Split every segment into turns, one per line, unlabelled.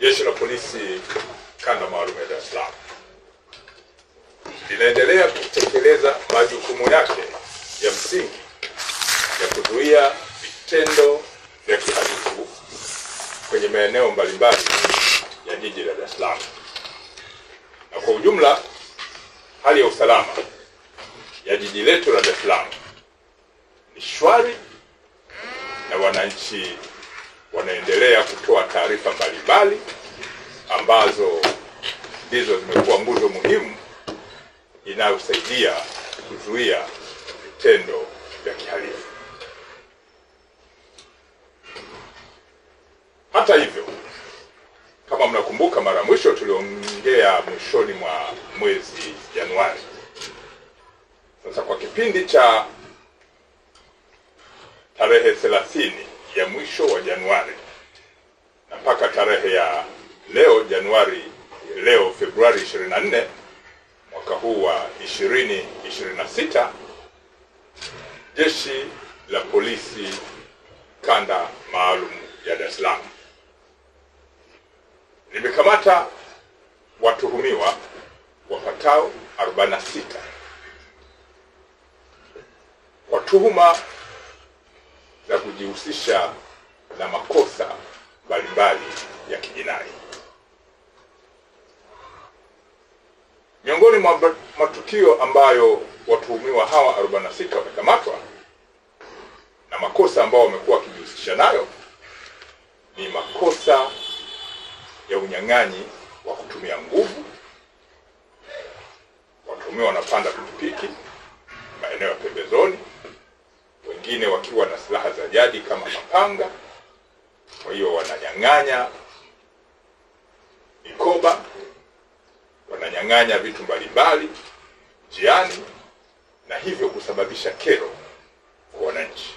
Jeshi la Polisi Kanda Maalum ya Dar es Salaam linaendelea kutekeleza majukumu yake ya msingi ya kuzuia vitendo vya kihalifu kwenye maeneo mbalimbali ya jiji la Dar es Salaam. Na kwa ujumla, hali ya usalama ya jiji letu la Dar es Salaam ni shwari, na wananchi wanaendelea kutoa taarifa mbalimbali ambazo ndizo zimekuwa nguzo muhimu inayosaidia kuzuia vitendo vya kihalifu. Hata hivyo, kama mnakumbuka, mara mwisho tuliongea mwishoni mwa mwezi Januari. Sasa kwa kipindi cha tarehe 30 ya mwisho wa Januari na mpaka tarehe ya leo Februari 24 mwaka huu wa 2026, Jeshi la Polisi Kanda Maalum ya Dar es Salaam limekamata watuhumiwa wapatao 46 kwa tuhuma za kujihusisha na makosa mbalimbali ya kijinai. Miongoni mwa matukio ambayo watuhumiwa hawa 46 wamekamatwa na makosa ambao wamekuwa wakijihusisha nayo ni makosa ya unyang'anyi wa kutumia nguvu. Watuhumiwa wanapanda pikipiki maeneo ya pembezoni, wengine wakiwa na silaha za jadi kama mapanga. Kwa hiyo wananyang'anya mikoba, wananyang'anya vitu mbalimbali njiani, na hivyo kusababisha kero kwa wananchi.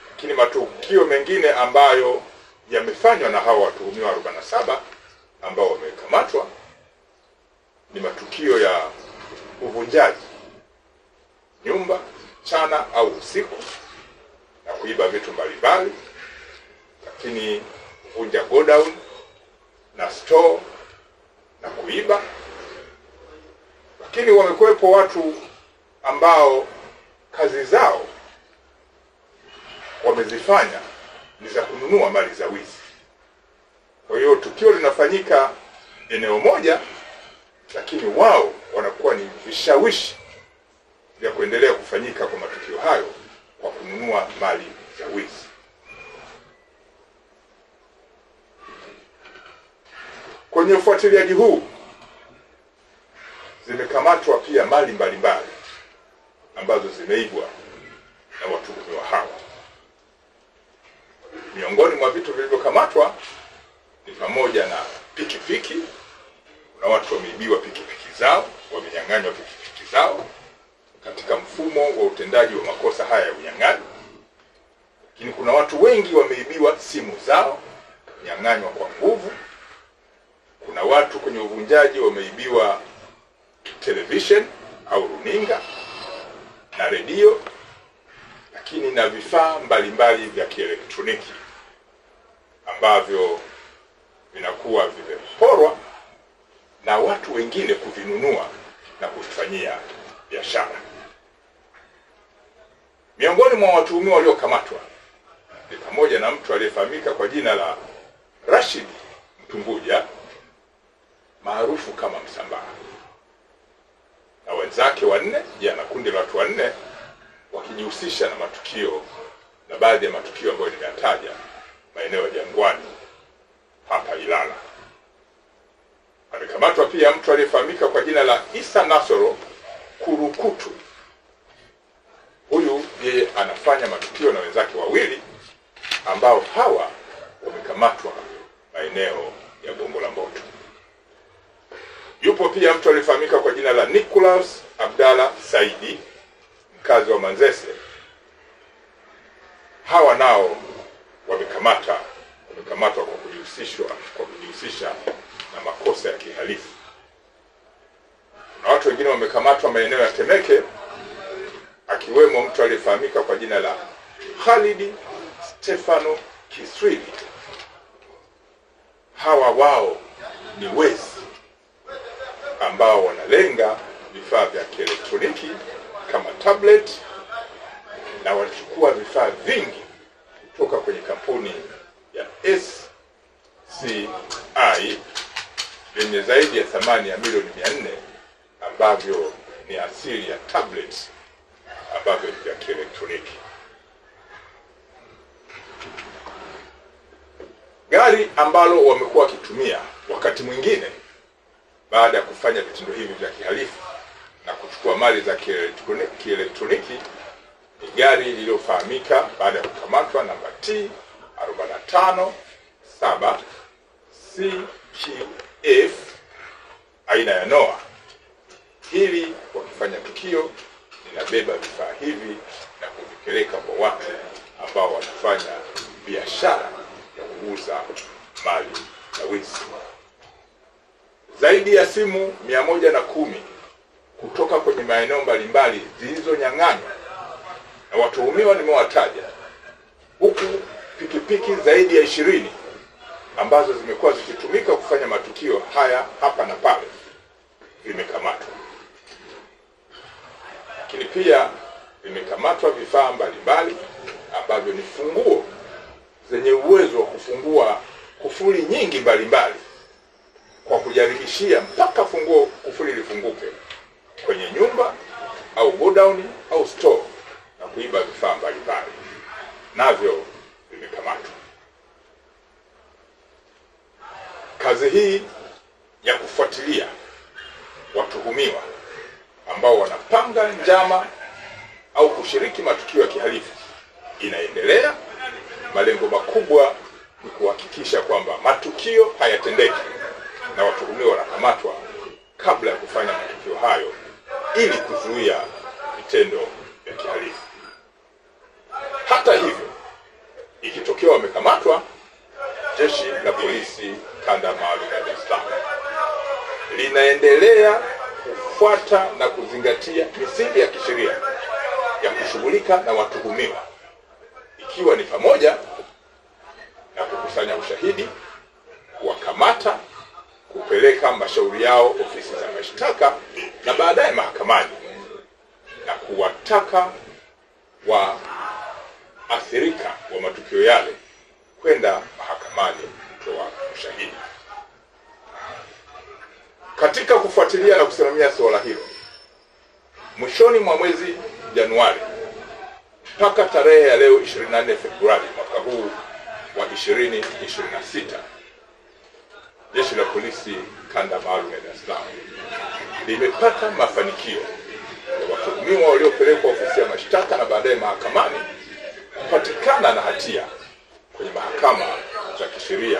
Lakini matukio mengine ambayo yamefanywa na hawa watuhumiwa 47 ambao wamekamatwa ni matukio ya uvunjaji nyumba mchana au usiku na kuiba vitu mbalimbali, lakini kuvunja godown na store na kuiba. Lakini wamekuwepo watu ambao kazi zao wamezifanya ni za kununua mali za wizi. Kwa hiyo tukio linafanyika eneo moja, lakini wao wanakuwa ni vishawishi vya kuendelea kufanyika kwa matukio hayo kwa kununua mali za wizi. Kwenye ufuatiliaji huu zimekamatwa pia mali mbalimbali ambazo zimeibwa na watuhumiwa hawa. Miongoni mwa vitu vilivyokamatwa ni pamoja na pikipiki. Kuna watu wameibiwa pikipiki zao, wamenyang'anywa pikipiki zao katika mfumo wa utendaji wa makosa haya ya unyang'anyi. Lakini kuna watu wengi wameibiwa simu zao, nyang'anywa kwa nguvu. Kuna watu kwenye uvunjaji wameibiwa television au runinga na redio, lakini na vifaa mbalimbali vya kielektroniki ambavyo vinakuwa vimeporwa na watu wengine kuvinunua na kuvifanyia biashara. Miongoni mwa watuhumiwa waliokamatwa ni pamoja na mtu aliyefahamika kwa jina la Rashid Mtumbuja maarufu kama Msambaa na wenzake 4, jana kundi la watu 4 wakijihusisha na matukio na baadhi ya matukio ambayo nimeyataja maeneo ya Jangwani hapa Ilala. Amekamatwa pia mtu aliyefahamika kwa jina la Isa Nasoro Kurukutu. Huyu yeye anafanya matukio na wenzake 2 ambao hawa wamekamatwa maeneo ya Gongo la Mboto. Yupo pia mtu aliyefahamika kwa jina la Nicholas Abdalla Saidi, mkazi wa Manzese. Hawa nao wamekamatwa kwa kujihusisha na makosa ya kihalifu. Na watu wengine wamekamatwa maeneo ya Temeke, akiwemo mtu aliyefahamika kwa jina la Khalid Stefano Kiswili. hawa wao ni wezi ambao wanalenga vifaa vya kielektroniki kama tablet, na walichukua vifaa vingi kutoka kwenye kampuni ya SCI yenye zaidi ya thamani ya milioni 400 ambavyo ni asili ya tablets ambavyo ni vya kielektroniki. Gari ambalo wamekuwa wakitumia wakati mwingine baada ya kufanya vitendo hivi vya kihalifu na kuchukua mali za kielektroniki ni gari lililofahamika baada ya kukamatwa namba T 457 CQF aina ya Noah. Hili wakifanya tukio linabeba vifaa hivi na kuvipeleka kwa watu ambao wanafanya biashara ya kuuza mali na wizi. Zaidi ya simu 110 kutoka kwenye maeneo mbalimbali zilizonyang'anywa na watuhumiwa nimewataja, huku pikipiki zaidi ya 20 ambazo zimekuwa zikitumika kufanya matukio haya hapa na pale vimekamatwa. Lakini pia vimekamatwa vifaa mbalimbali ambavyo ni funguo zenye uwezo wa kufungua kufuli nyingi mbalimbali kwa kujaribishia mpaka kufuli lifunguke kwenye nyumba au godown au store na kuiba vifaa mbalimbali, navyo vimekamatwa. Kazi hii ya kufuatilia watuhumiwa ambao wanapanga njama au kushiriki matukio ya kihalifu inaendelea. Malengo makubwa ni kuhakikisha kwamba matukio hayatendeki na watuhumiwa wanakamatwa kabla ya kufanya matukio hayo ili kuzuia vitendo vya kihalifu. Hata hivyo, ikitokea wamekamatwa, Jeshi la Polisi Kanda Maalum ya Dar es Salaam linaendelea kufuata na kuzingatia misingi ya kisheria ya kushughulika na watuhumiwa, ikiwa ni pamoja na kukusanya ushahidi, kuwakamata, kupeleka mashauri yao ofisi za mashtaka na baadaye mahakamani, na kuwataka waathirika wa matukio yale kwenda mahakamani kutoa ushahidi. Katika kufuatilia na kusimamia suala hilo, mwishoni mwa mwezi Januari mpaka tarehe ya leo 24 Februari mwaka huu wa 2026, Jeshi la Polisi Kanda Maalum ya Dar es Salaam limepata mafanikio ya watuhumiwa waliopelekwa ofisi ya mashtaka na baadaye mahakamani kupatikana na hatia kwenye mahakama za kisheria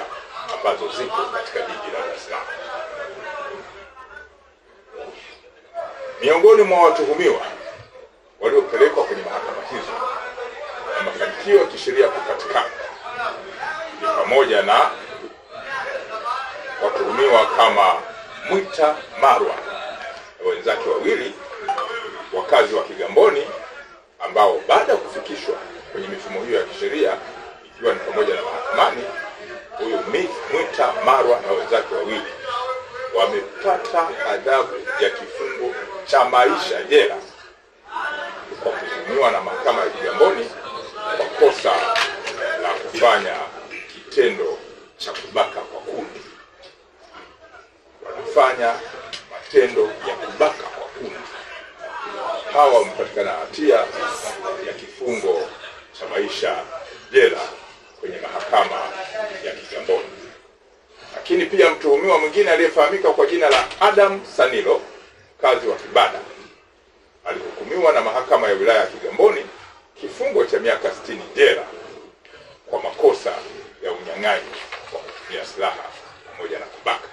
ambazo ziko katika jiji la Dar es Salaam. Miongoni mwa watuhumiwa waliopelekwa kwenye mahakama hizo na mafanikio ya kisheria kupatikana ni pamoja na watuhumiwa kama Mwita Marwa na wenzake wawili wakazi wa Kigamboni, ambao baada ya kufikishwa kwenye mifumo hiyo ya kisheria ikiwa ni pamoja na mahakamani, huyo Mwita Marwa na wenzake wawili wamepata adhabu ya kifungo cha maisha jela kwa kuhukumiwa na mahakama ya Kigamboni kwa kosa la kufanya kitendo cha kubaka kwa kuni. Wanafanya matendo ya kubaka kwa kuni. Hawa wamepatikana hatia ya kifungo cha maisha jela kwenye mahakama ya Kigamboni. Lakini pia mtuhumiwa mwingine aliyefahamika kwa jina la Adam Sanilo, mkazi wa Kibada, alihukumiwa na mahakama ya wilaya ya Kigamboni kifungo cha miaka 60 jela kwa makosa ya unyang'anyi wa kutumia silaha pamoja na kubaka.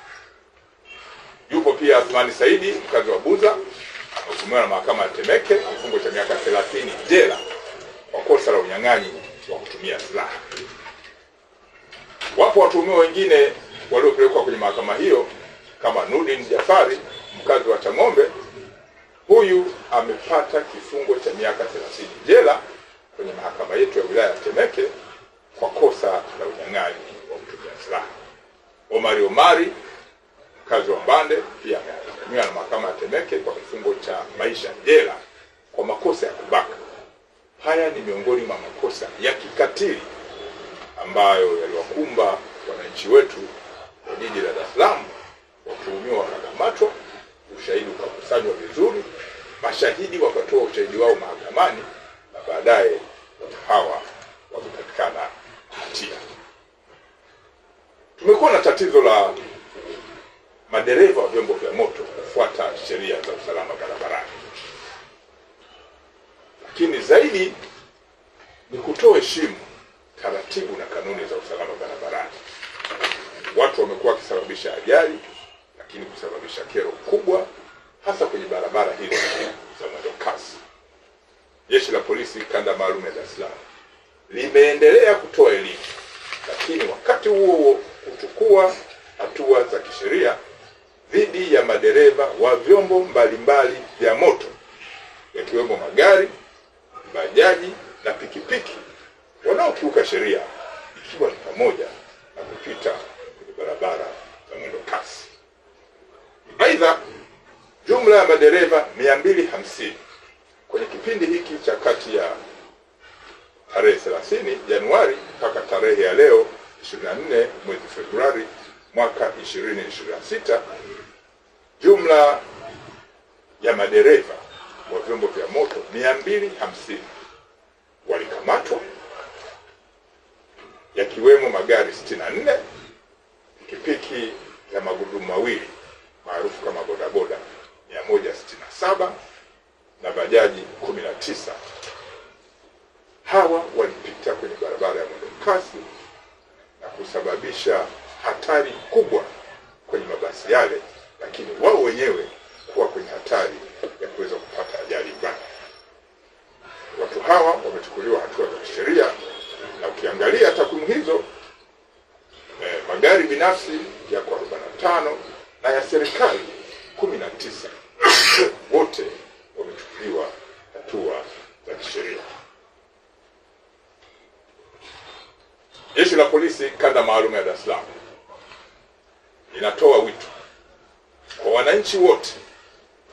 Yupo pia Athmani Saidi, mkazi wa Buza, amehukumiwa na mahakama ya Temeke kifungo cha miaka 30 jela kwa kosa la unyang'anyi wa kutumia silaha. Wapo watuhumiwa wengine waliopelekwa kwenye mahakama hiyo kama Nudin Jafari, mkazi wa Chang'ombe. Huyu amepata kifungo cha miaka 30 jela kwenye mahakama yetu ya wilaya ya Temeke kwa kosa la unyang'anyi wa kutumia silaha. Omari mkazi wa Mbande pia amehukumiwa na mahakama ya Temeke kwa kifungo cha maisha jela kwa makosa ya kubaka. Haya ni miongoni mwa makosa ya kikatili ambayo yaliwakumba wananchi wetu wa jiji la Dar es Salaam. Watuhumiwa wakakamatwa, ushahidi ukakusanywa vizuri, mashahidi wakatoa ushahidi wao mahakamani, na baadaye watu hawa wamepatikana hatia. Tumekuwa na tatizo la madereva wa vyombo vya moto kufuata sheria za usalama barabarani, lakini zaidi ni kutoa heshima taratibu na kanuni za usalama barabarani. Watu wamekuwa wakisababisha ajali, lakini kusababisha kero kubwa hasa kwenye barabara hizi za mwendo kasi. Jeshi la Polisi Kanda Maalum ya Dar es Salaam limeendelea kutoa elimu, lakini wakati huo kuchukua hatua za kisheria dhidi ya madereva wa vyombo mbalimbali vya moto yakiwemo magari, bajaji na pikipiki wanaokiuka sheria, ikiwa ni pamoja na kupita kwenye barabara za mwendo kasi. Aidha, jumla ya madereva 250 kwenye kipindi hiki cha kati ya tarehe 30 Januari mpaka tarehe ya leo 24 mwezi Februari mwaka 2026, jumla ya madereva wa vyombo vya moto 250 walikamatwa, yakiwemo magari 64, pikipiki za magurudumu mawili maarufu kama bodaboda 167 na bajaji 19. Hawa walipita kwenye barabara ya mwendo kasi na kusababisha hatari kubwa kwenye mabasi yale, lakini wao wenyewe kuwa kwenye hatari ya kuweza kupata ajali mbaya. Watu hawa wamechukuliwa hatua za kisheria, na ukiangalia takwimu hizo, magari binafsi yako 45 na ya serikali 19, wote wamechukuliwa hatua za kisheria. Jeshi la Polisi Kanda Maalum ya Dar es Salaam linatoa wito kwa wananchi wote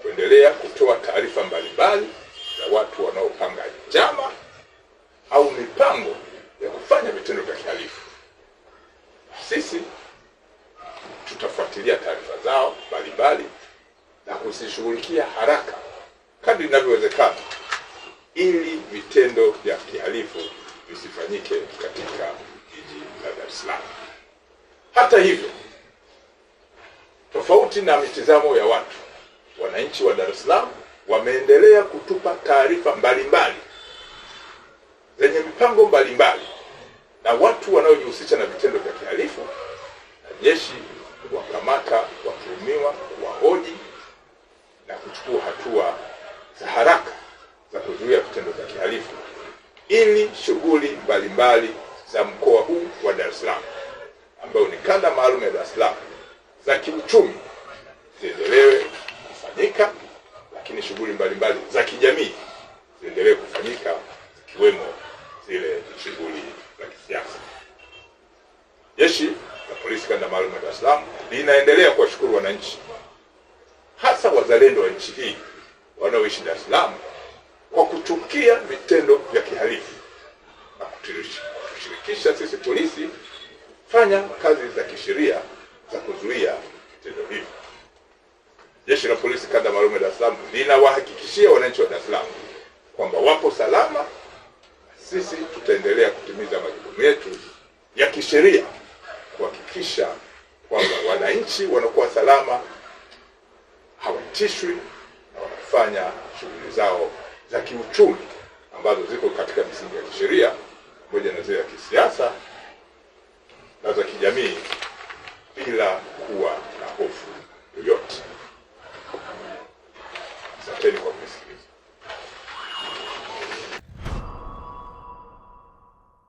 kuendelea kutoa taarifa mbalimbali za watu wanaopanga njama au mipango ya kufanya vitendo vya kihalifu. Sisi tutafuatilia taarifa zao mbalimbali na kuzishughulikia haraka kadri inavyowezekana ili vitendo vya kihalifu visifanyike katika jiji la Dar es Salaam. Hata hivyo, tofauti na mitazamo ya watu, wananchi wa Dar es Salaam wameendelea kutupa taarifa mbalimbali zenye mipango mbalimbali na watu wanaojihusisha na vitendo vya kihalifu, na jeshi wakamata watuhumiwa, kuwahoji na kuchukua hatua za haraka za kuzuia vitendo vya kihalifu ili shughuli mbalimbali za mkoa huu wa Dar es Salaam ambao ni Kanda Maalum ya Dar es Salaam za kiuchumi ziendelewe kufanyika, lakini shughuli mbalimbali za kijamii ziendelee kufanyika, zikiwemo zile shughuli za kisiasa. Jeshi la Polisi Kanda Maalum ya Dar es Salaam linaendelea kuwashukuru wananchi, hasa wazalendo wa nchi hii wanaoishi Dar es Salaam, kwa kuchukia vitendo vya kihalifu na kutushirikisha sisi polisi fanya kazi za kisheria za kuzuia vitendo hivi. Jeshi la Polisi Kanda Maalum ya Dar es Salaam linawahakikishia wananchi wa Dar es Salaam kwamba wapo salama. Sisi tutaendelea kutimiza majukumu yetu ya kisheria kuhakikisha kwamba wananchi wanakuwa salama, hawatishwi na wanafanya shughuli zao za kiuchumi ambazo ziko katika misingi ya kisheria pamoja na zile ya kisiasa na za kijamii bila kuwa na hofu yoyote. Asanteni kwa